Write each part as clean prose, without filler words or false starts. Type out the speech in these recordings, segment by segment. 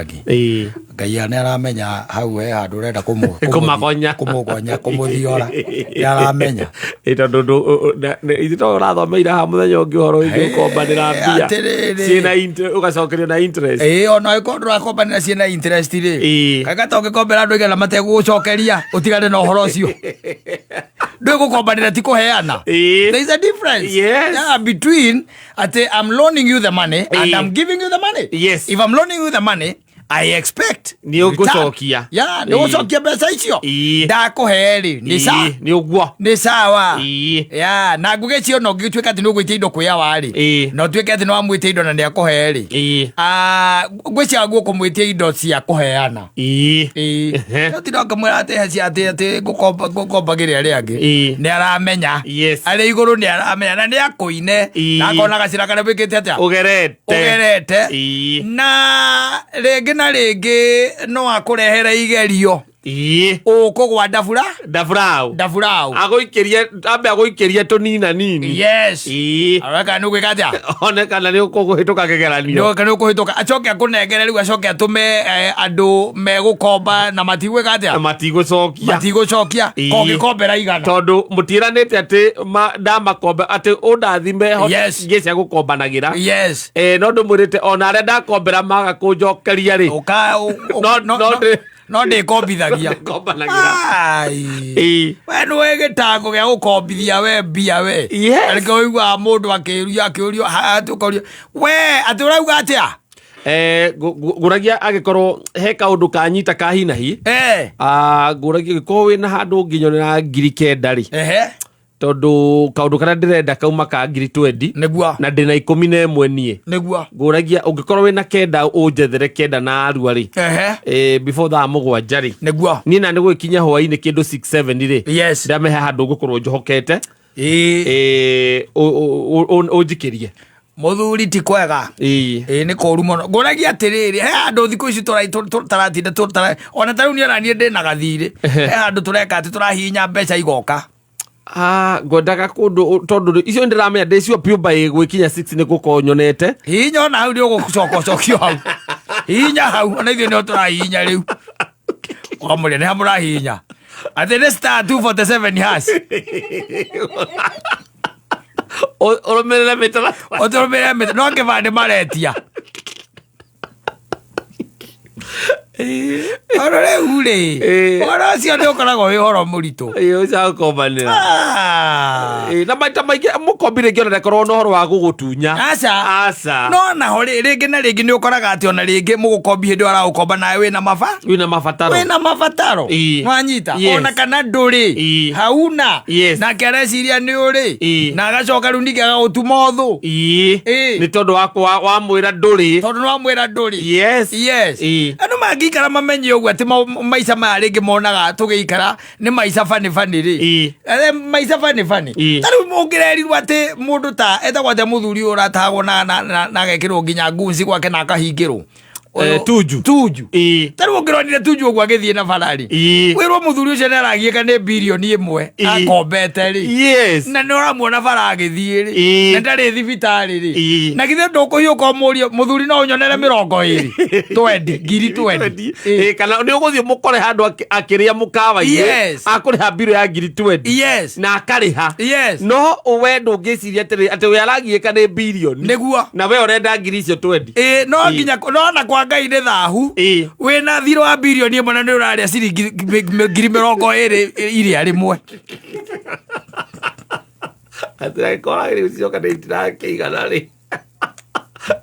Ngai ane aramenya hau handu renda kumugonya kumuthiora aramenya tondu ithito urathomeire ha muthenya ungi horo wigi gukombanira mbia ciina ugacokerio na interest ona iko ndurakombanira ciina interest ri kaga tongikombera andu igana mategucokeria utigane na uhoro ucio ndui gukombanira ti kuheana. There is a difference between I'm loaning you the money and I'm giving you the money. Yes. If I'm loaning you the money, I expect ni ugucokia ni ugucokia mbeca icio ndakuheri ni uguo ni sawa na ngugicio no ngituika ati no gwitia indo kwi awari no tuike ati no amwitia indo na ni akuheri ngwicia guo kumwitia indo cia kuheana no ti ndoka mwira ati heci ati gukombagiria ri angi ni aramenya ari iguru ni aramenya na ni akuine na akona gacira kana wikite atia ugerete na rege na rege no akurehere igerio ukugwa ndafurau agoikeria tunina nini araka nugu kaja onekana ni ukuhituka kigeranio no ukuhituka acoke akunengere riu acoke atume andu megukomba na matigucokia kongikombera igana tondu mutiranite ati ndamakombe ati undathime ngicia gukombanagira no ndumwirite ona aria ndakombera maga kunjokeria ri no ndikombithagia we nwe gitango gia gukombithia we mbia we ariko wigua mundu akiurio hatukorio we ati urauga atia nguragia agikorwo he kaundu kanyita kahinahi nguragia gikorwo wina handu nginyonera 9,000 ri tondu kaundu kana ndirenda kauma ka 20 niguo na ndina 11 nie niguo nguragia ungikorwo wina 9 unjethere 9 na arua ri before that 7 ri niguo ni na niguikinya hwaini kindu 6-7 ri ndamehe handu ngukorwo njohokete unjikirie muthuri ti kwega ni koru muno nguragia atiriri he andu thiku ici taratinda ona tariu ni aranie ndina gathiri he andu tureka ati turahinya mbeca igoka ngwendaga kundu tondu icio ndiramenya ndecio piumba igwikinya 6 ni gukonyonete hinya ona hau ni ugucokio hau hinya hau ona ithio ni turahinya riu omuri ni hamurahinya ati ni star 247 hash oromerera metara no kivande maretia ora le ule ora cio ni ukoragwo wi horo muritu uca gukombanira na maita maingi mukombire ngionera korwo no horo wa gugutunya aca no na hori ringi na ringi ni ukoraga ati ona ringi mugukombi hindi ara ukomba nawe wina mabataro mwanyita ona kana nduri hauna na kereciria ni uri na agacoka ru ningi agagutuma uthu ni tondu wa mwira nduri anu magikara mamenye uguo ati maica maya ringi monaga tugikara ni maica fani ri maica fani tari mungirerirwo ati mundu ta etagwo ati muthuri uratagwo na gekirwo nginya ngunci gwake na akahingirwo tuju tari ungironire tuju uguo agithie na barari wirwo muthuri ucio naragieka ni bilioni 1 akombete ri na ni uramuona bara agithie ri na ndari thibitari ri na githe ndukuhiuka murio muthuri no unyonere 20 20 kana ni uguthie mukore handu akiria mukawa-ini akuriha biro ya 20 na akariha no uwe ndungiciria ati we aragieka ni bilioni niguo na we urenda 20 no nginya no na kwa Ngai ni thahu wina thiro wa bilioni 1 na ni uraria ciringi 20 iria rimwe ati kora ri ucio kana itira keigana ri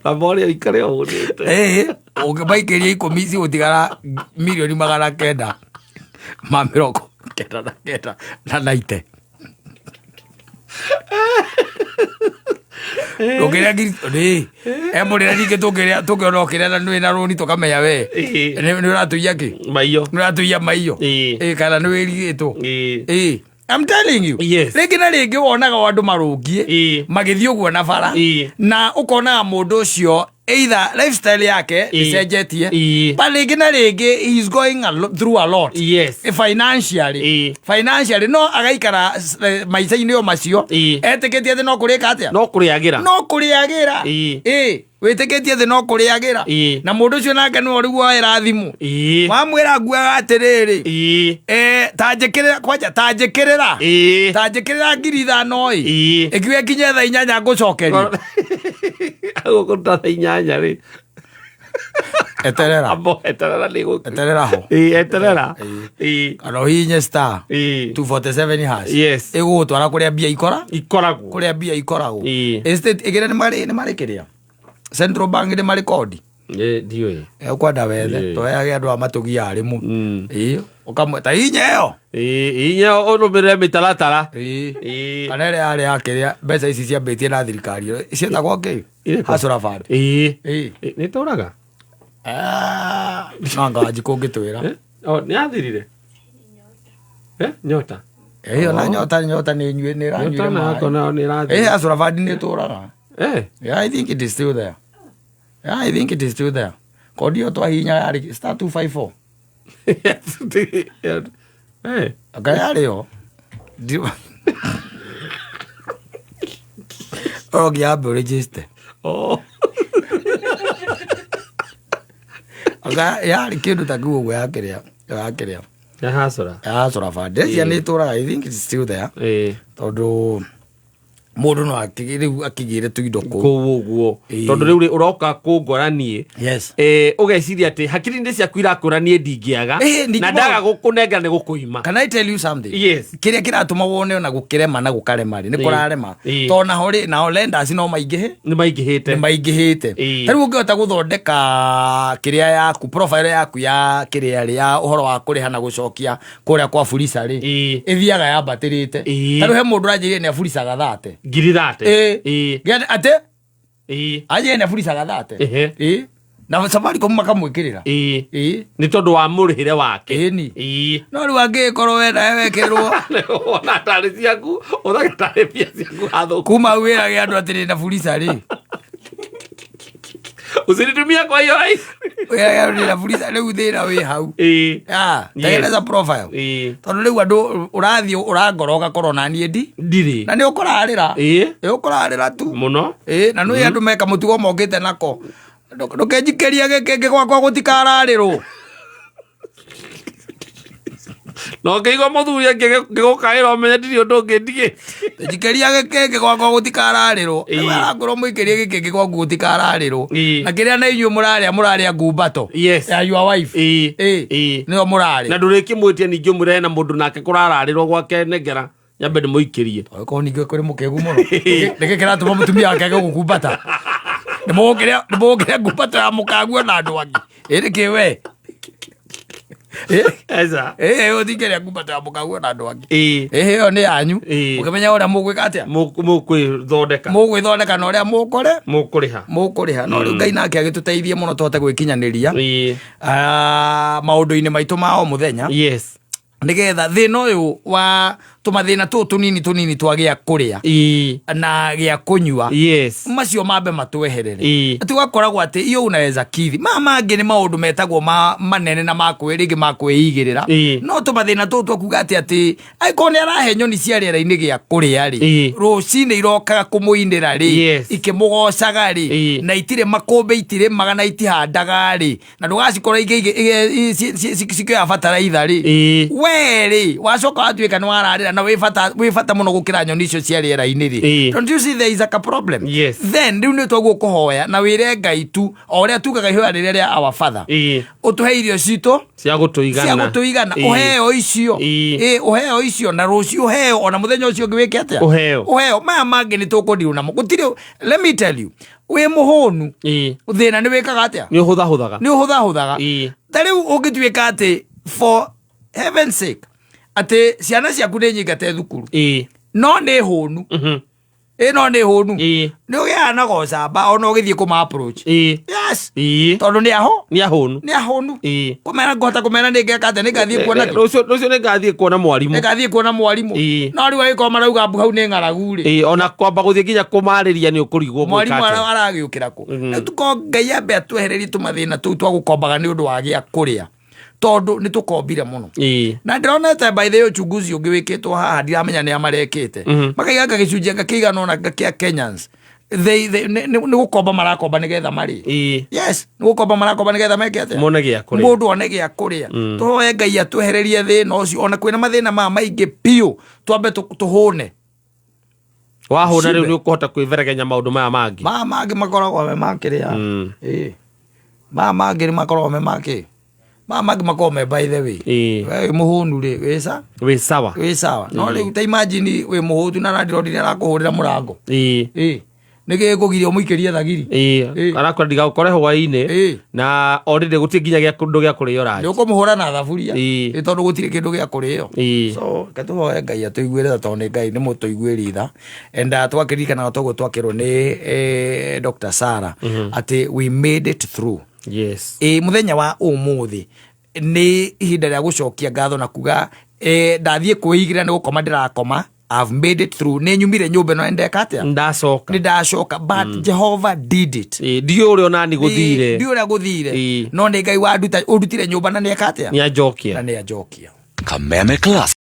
Ramori ikare onete ungibaikiria 10 ci utigara milioni 900 ma miroko keta na naite Ogeria giri emuri nige tukiona kire na nwi na roni tukamenya we ni uratuia ki maiyo ni uratuia maiyo kana ni wirigitwo I'm telling you rigi na rigi wonaga andu marungie magithio guo na bara na ukona mundu ucio either lifestyle yake icenjetie but rigi na rigi he is going through a lot financially no agaikara maica-ini o macio etiketie ati no kuriagira witeketie thi no kuriagira na mundu ucio nake no rigu oera thimu wamwira nguaga atiriri tanjikirira kwanja tanjikirira ngiri 5 ikiwe kinye thaa 8 ngucokeria agukuruta thaa 8 ri eterera ho eterera kana hinye star 247 hash igutwara kuria mbia ikoragwo kuria mbia ikoragwo estate igire ni mari kiria Central Bank ni mari kodi ndiyo ukwenda wethe toyage andu amatugia arimu ukamweta hinya iyo urumire mitaratara kana ria ari akiria mbeca ici ciambitie na thirikari cietagwo ki hasura fund ni turaga nanga wajikungitwira ni athirire nyota na nyota ni nyue ni ranyue hasura fund ni turaga yeah, I think it is still there. Kodi yo twa hinya yari star 254 agayari yo ya register yari kindu takuo gwe yakiria hasura fund ni turaga. I think it is still there tondu mundu no akigire tuindo ku uguo tondu riu uroka kungoranie ugeciria ati hakiri-ini ciaku irakuranie ndingiaga na ndaga gukunenga ni gukuima. Can I tell you something? Kiria kiratuma wone na gukirema na gukarema ni kurarema tona hori na lenders no maingihe ni maingihite riu ungihota guthondeka kiria yaku profile yaku ya kiria ya uhoro wa kuriha na gucokia kuria kwa Fulisa ri ithiaga yambatirite riu he mundu ranjirie ni afuricaga thate ngiri thate ate aje ne Fulisa thate na Safaricom makamwikirira ni tondu wa murihire wake no riu angikorwo wenda wekirwo ona tari ciaku uthagatari pia ciaku athuku kuma wirage andu atiri na Fulisa ri usinitumia kwa hiyo ai ya na Fulisa riu thira wi hau tengeneza profile tondu riu andu urathio urangoroga korona ni ndiri na ni ukurarira ukurarira tu muno na no andu meka mutugo mongite nako ndukenjikeria gikenge gwakwa gutikararirwo no keigo muthuri ngigukaira umenye ndiri undu ngindige njikeria gikenge gwakwa gutikararirwo arangorwo muikerie gikenge gwaku gutikararirwo na kiria na inyu muraria ngumbato ya your wife niyo muraria na ndurikimwitie ningi umure na mundu nake kurararirwo gwake negera nyambe ni muikirie ko ningi kuri mukegu muno niki kiratuma mutumia wake gukumbata ni mugiria ngumbato ya mukaguo na andu angi iri kiwe uthingeria ngumbato ya mukaguo na andu angi iyo ni yanyu ukimenya uria mugwika atia mugwithondeka na uria mukuriha no riu Ngai nake agituteithie muno tote gwikinyaniria maundu-ini maitu ma o muthenya nigetha thina uyu wa tumathina tunini twagia kuria na gia kunyua macio mambe matweherere tugakoragwo ati iyo unaweza kithi mangi ni maundu metagwo manene na makwirigi makwigirira no tumathina twakuga ati aiko ni arahe nyoni cia riera-ini gia kuria ri rucini irokaga kumuindira ri ikimugocaga ri na itire makumbe itire magana itihandaga ri na ndugacikora sikioya bataraitha ri weri wacoka watuika ni wararira na wi fata muno gukira nyoni icio cia riera-ini ri don't you see there is a problem then riu ni twaguo kuhoya na wire Ngai tu oria tugaga ihoya riria ria our father utuhe irio cito cia gutuigana uheo icio na ruciu uheo ona muthenya ucio ngiwike atia uheo mangi ni tukundiru namo gutire. Let me tell you we muhonu thina ni wikaga atia ni uhuthahuthaga tariu ungituika ati for heaven's sake ati ciana ciaku ni nyingate thukuru no ni honu no ni honu ni ugia na gocamba ona ugithie kuma approach tondu ni ahonu kumena ngota kumena ni ngeka ati ni ngathie kuona rucio ni ngathie kuona mwarimu no riu agiko marauga mbu hau ni ng'aragu ri ona kwamba guthie nginya kumariria ni ukurigwo mwarimu aragiukira ku tuko Ngai ambe atwehererie tumathina tu twagukombaga ni undu wa gia kuria tondu ni tukombire muno na ndironete by the uchunguzi ungi wikitwo haha ndiramenya ni amarekite makaiga gicunjia ngakigana ona kia Kenyans nĩ gũkomba marakomba nĩgetha marĩ. Yes, nĩ gũkomba marakomba nĩgetha meke atĩa mone gĩa kũrĩa, mũndũ one gĩa kũrĩa. Tũhoe Ngai atwehererie thĩna ũcio, ona kwĩna mathĩna maingĩ biũ, twambe tũhũne. Wahũna rĩu nĩ ũkũhota kwĩveregenya maũndũ maya mangĩ makoragwo me makĩrĩa. Mangĩ nĩ makoragwo me makĩ, mangĩ makoragwo me by the way. Wĩ mũhũnu rĩ wĩ sawa no rĩu ta imagine wĩ mũhũtu na landlord nĩ arakũhũrĩra mũrango nĩ gĩkũgiria ũmũikĩrie thagiri arakwenda ndigagũkore hwaĩ-inĩ na already gũtirĩ nginya kĩndũ gĩa kũrĩo rangi, nĩ ũkũmũhũra na thaburia tondũ gũtirĩ kĩndũ gĩa kũrĩo. So katũhoe Ngai atũiguĩre tondũ nĩ Ngai nĩ mũtũiguĩri tha. And twakĩririkanaga toguo twakĩrwo nĩ Dr. Sarah atĩ we made it through. Yes. Mũthenya wa ũmũthĩ nĩ ihinda rĩa gũcokia ngatho na kuga ndathiĩ kwĩigĩra nĩ gũkoma ndĩrakoma. I've made it through. Nĩ nyumire nyũmba ĩno ndeka atĩa nĩ ndacoka but Jehovah did it. Ndiũ ũrĩa onani gũthire, ndiũ ũrĩa gũthire no nĩ Ngai ũrutire nyũmba na nĩ eka atĩa nĩ anjokia na nĩ anjokia. Kameme Class.